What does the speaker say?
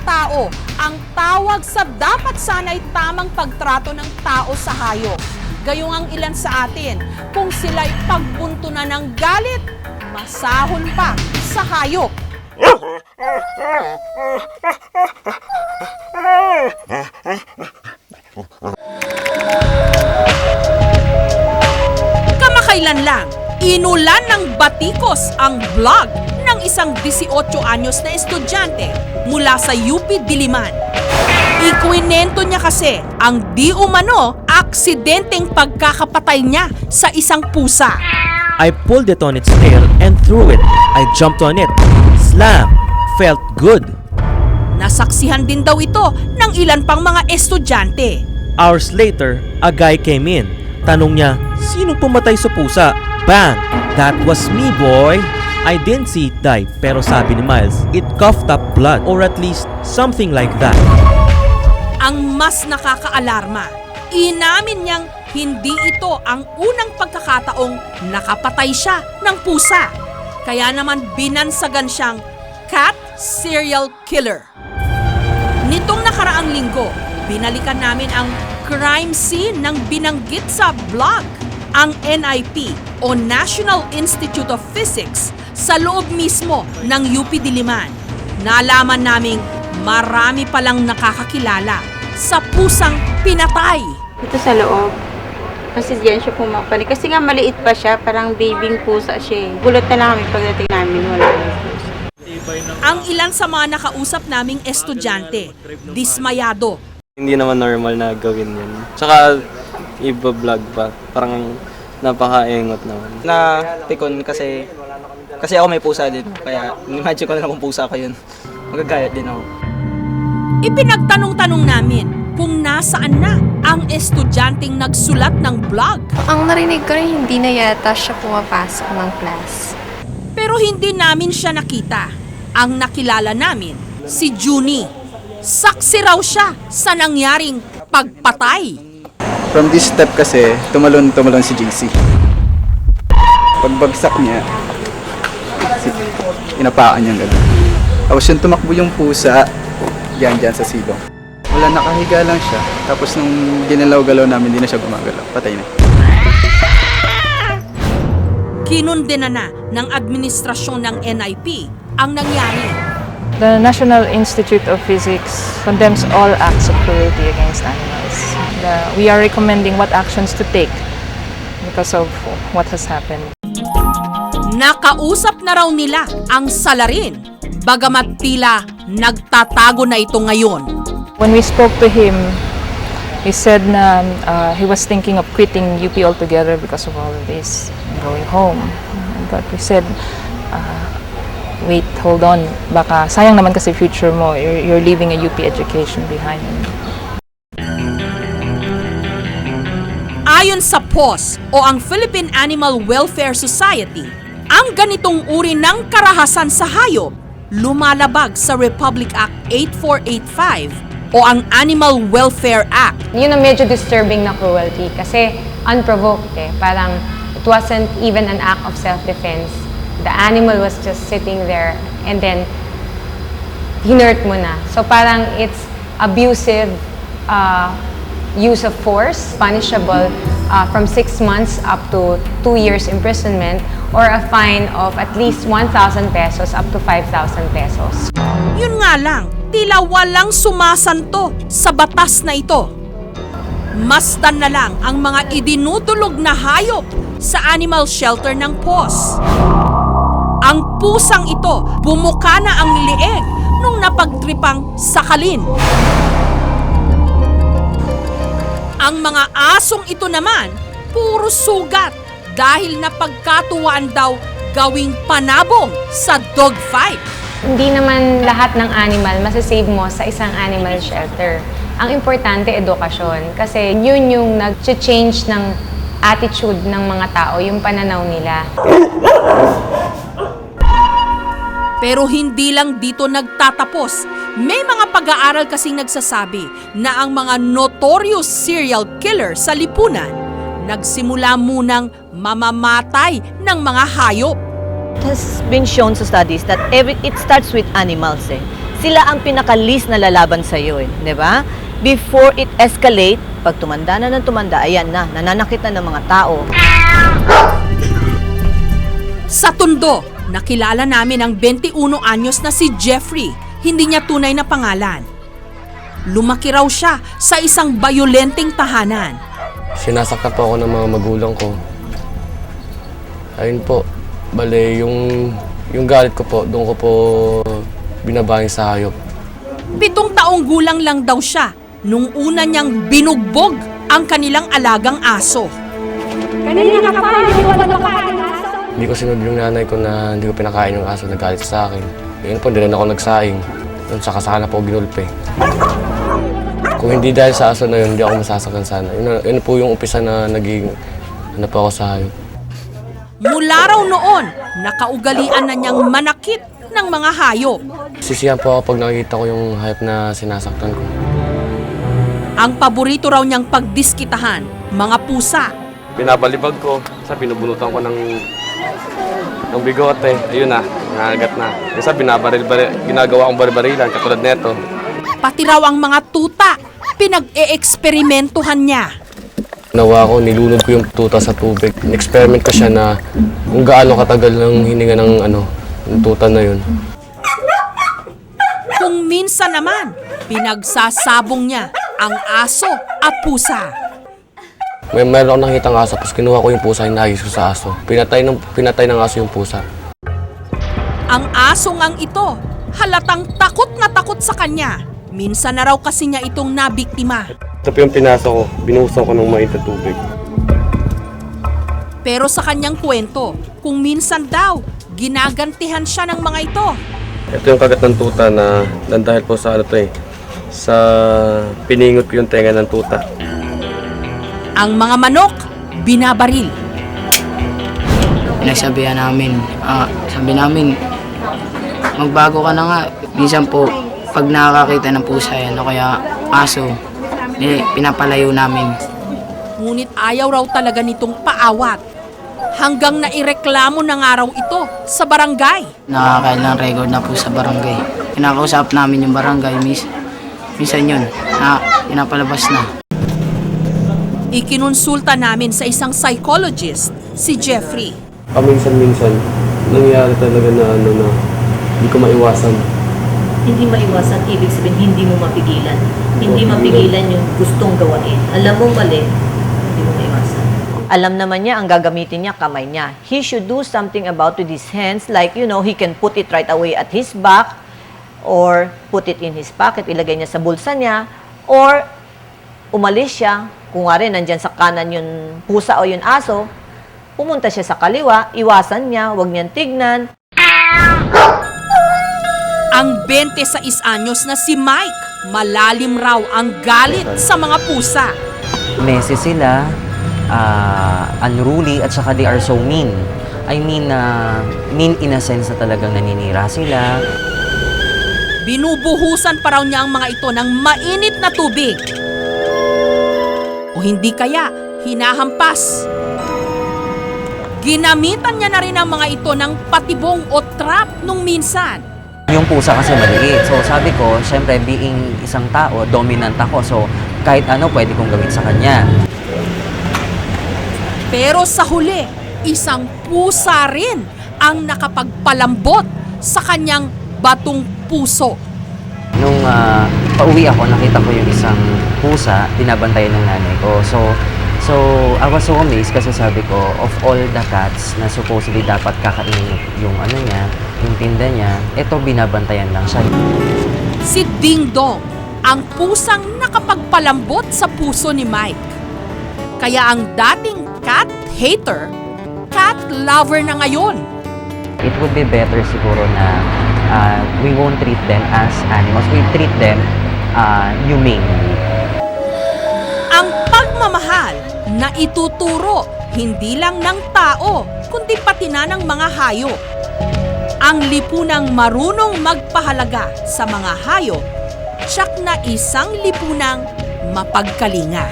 pagkatao ang tawag sa dapat sana'y tamang pagtrato ng tao sa hayop. Gayong ang ilan sa atin, kung sila'y pagbunto na ng galit, masahol pa sa hayop. Kamakailan lang, inulan ng batikos ang vlog ng isang 18 anyos na estudyante mula sa UP Diliman. Ikwinento niya kasi ang di umano aksidenteng pagkakapatay niya sa isang pusa. I pulled it on its tail and threw it. I jumped on it. Slam! Felt good. Nasaksihan din daw ito ng ilan pang mga estudyante. Hours later, a guy came in. Tanong niya, sinong pumatay sa pusa? Bang! That was me, boy! I didn't see it die, pero sabi ni Miles, it coughed up blood or at least something like that. Ang mas nakakaalarma, inamin niyang hindi ito ang unang pagkakataong nakapatay siya ng pusa. Kaya naman binansagan siyang cat serial killer. Nitong nakaraang linggo, binalikan namin ang crime scene ng binanggit sa vlog, ang NIP o National Institute of Physics sa loob mismo ng UP Diliman. Nalaman naming marami palang nakakakilala sa pusang pinatay. Ito sa loob. Kasi diyan siya pumapanik. Kasi nga maliit pa siya, parang babying pusa siya. Gulat na lang kami pagdating namin, wala yung pusa. Ang ilan sa mga nakausap naming estudyante, dismayado. Hindi naman normal na gawin yun. Tsaka iba-vlog pa. Parang napaka-engot naman. Na-pikon kasi ako may pusa din. Kaya imagine ko na lang kung pusa ko yun. Magagayat din ako. Ipinagtanong-tanong namin kung nasaan na ang estudyanteng nagsulat ng blog. Ang narinig ko rin, hindi na yata siya pumapasok ng class. Pero hindi namin siya nakita. Ang nakilala namin, si Junie. Saksi raw siya sa nangyaring pagpatay. From this step kasi, tumalon si JC. Pagbagsak niya, inapaan niya gano'n. Tapos yung tumakbo yung pusa, dyan sa silong. Wala, nakahiga lang siya. Tapos nung ginalaw-galaw namin, hindi na siya gumagalaw. Patay na. Kinundena na ng administrasyon ng NIP ang nangyari. The National Institute of Physics condemns all acts of cruelty against animals. We are recommending what actions to take because of what has happened. Nakausap na raw nila ang salarin, bagamat tila nagtatago na ito ngayon. When we spoke to him, he said na he was thinking of quitting UP altogether because of all of this, going home. But we said, wait, hold on. Baka sayang naman kasi future mo. You're leaving a UP education behind. Ayon sa PAWS o ang Philippine Animal Welfare Society, ang ganitong uri ng karahasan sa hayop lumalabag sa Republic Act 8485 o ang Animal Welfare Act. Yun ang medyo disturbing na cruelty kasi unprovoked eh. Parang it wasn't even an act of self-defense. The animal was just sitting there and then hinurt mo na. So parang it's abusive use of force, punishable from 6 months up to 2 years imprisonment or a fine of at least 1,000 pesos up to 5,000 pesos. Yun nga lang, tila walang sumasanto sa batas na ito. Masdan na lang ang mga idinudulog na hayop sa animal shelter ng PAWS. Ang pusang ito, bumuka na ang lieg nung napagtripang sakalin. Ang mga asong ito naman, puro sugat dahil napagkatuwaan daw gawing panabong sa dog fight. Hindi naman lahat ng animal masasave mo sa isang animal shelter. Ang importante, edukasyon. Kasi yun yung nag-change ng attitude ng mga tao, yung pananaw nila. Pero hindi lang dito nagtatapos. May mga pag-aaral kasing nagsasabi na ang mga notorious serial killer sa lipunan nagsimula munang mamamatay ng mga hayop. It has been shown sa studies that it starts with animals eh. sila ang pinaka-least na lalaban sa'yo, 'di ba? Before it escalate, pag tumanda na ng tumanda, ayan na, nananakit na ng mga tao. Sa Tondo, nakilala namin ang 21 anyos na si Jeffrey. Hindi niya tunay na pangalan. Lumaki raw siya sa isang bayolenteng tahanan. Sinasaktan po ako ng mga magulang ko. Ayun po, bale yung galit ko po, doon ko po binabahin sa hayop. 7 taong gulang lang daw siya nung una niyang binugbog ang kanilang alagang aso. Hindi ko sinunod yung nanay ko na hindi ko pinakain yung aso na galit sa akin. Yun po, hindi rin ako nagsaing. Doon sa kasana po ginulpe. Kung hindi dahil sa aso na yun, hindi ako masasaktan sana. Yun po yung umpisa na naging ano po ako sa hayop. Mula raw noon, nakaugalian na niyang manakit ng mga hayop. Sisiyan po ako pag nakikita ko yung hayop na sinasaktan ko. Ang paborito raw niyang pagdiskitahan, mga pusa. Binabalibag ko, sa pinubunutan ko ng bigote. Ayun na, nangagat na. Isa ginagawa kong barbarilan katulad neto. Pati raw ang mga tuta, pinag-e-eksperimentuhan niya. Nawa ko, nilunod ko yung tuta sa tubig. In-experiment ko siya na kung gaano katagal ng hininga ng yung tuta na yun. Kung minsan naman, pinagsasabong niya ang aso at pusa. Meron akong nakitang aso, tapos kinuha ko yung pusa, hinagis ko sa aso. Pinatay ng aso yung pusa. Ang asong ang ito, halatang takot na takot sa kanya. Minsan na raw kasi niya itong nabiktima. Ito po yung pinasok ko, binuhusan ko ng mainit na tubig. Pero sa kanyang kwento, kung minsan daw, ginagantihan siya ng mga ito. Ito yung kagat ng tuta na dahil po sa sa piningot ko yung tenga ng tuta. Ang mga manok, binabaril. Pinagsabihan namin, sabi namin, magbago ka na nga. Minsan po, pag nakakakita ng pusa yan o kaya aso, pinapalayo namin. Ngunit ayaw raw talaga nitong paawat. Hanggang naireklamo na nga raw ito sa barangay. Nakakailang record na po sa barangay. Kinakausap namin yung barangay, minsan yun, pinapalabas na. Ikinonsulta namin sa isang psychologist, si Jeffrey. Minsan, nangyayari talaga na hindi ko maiwasan. Hindi maiwasan, ibig sabihin hindi mo mapigilan. Hindi mapigilan yung gustong gawain. Alam mo mali, hindi mo maiwasan. Alam naman niya, ang gagamitin niya, kamay niya. He should do something about with his hands, like, he can put it right away at his back, or put it in his pocket, ilagay niya sa bulsa niya, or umalis siya, kung nga rin, nandyan sa kanan yung pusa o yung aso, pumunta siya sa kaliwa, iwasan niya, huwag niyang tignan. Ang 26 anyos na si Mike, malalim raw ang galit sa mga pusa. Messy sila, unruly, at saka they are so mean. I mean, mean in a sense na talagang naninira sila. Binubuhusan pa raw niya ang mga ito ng mainit na tubig. O hindi kaya, hinahampas. Ginamitan niya na rin ang mga ito ng patibong o trap nung minsan. Yung pusa kasi maliit. So sabi ko, syempre being isang tao, dominant ako. So kahit ano pwede kong gawin sa kanya. Pero sa huli, isang pusa rin ang nakapagpalambot sa kanyang batong puso. Nung pauwi ako, nakita ko yung isang pusa, binabantayan ng nanay ko. So I was so amazed kasi sabi ko, of all the cats na supposedly dapat kakainin yung niya, yung tinda niya, ito binabantayan lang siya. Si Ding Dong, ang pusang nakapagpalambot sa puso ni Mike. Kaya ang dating cat hater, cat lover na ngayon. It would be better siguro na we won't treat them as animals, we treat them humanely. Ang pagmamahal na ituturo hindi lang ng tao, kundi pati na ng mga hayop. Ang lipunang marunong magpahalaga sa mga hayop, tiyak na isang lipunang mapagkalinga.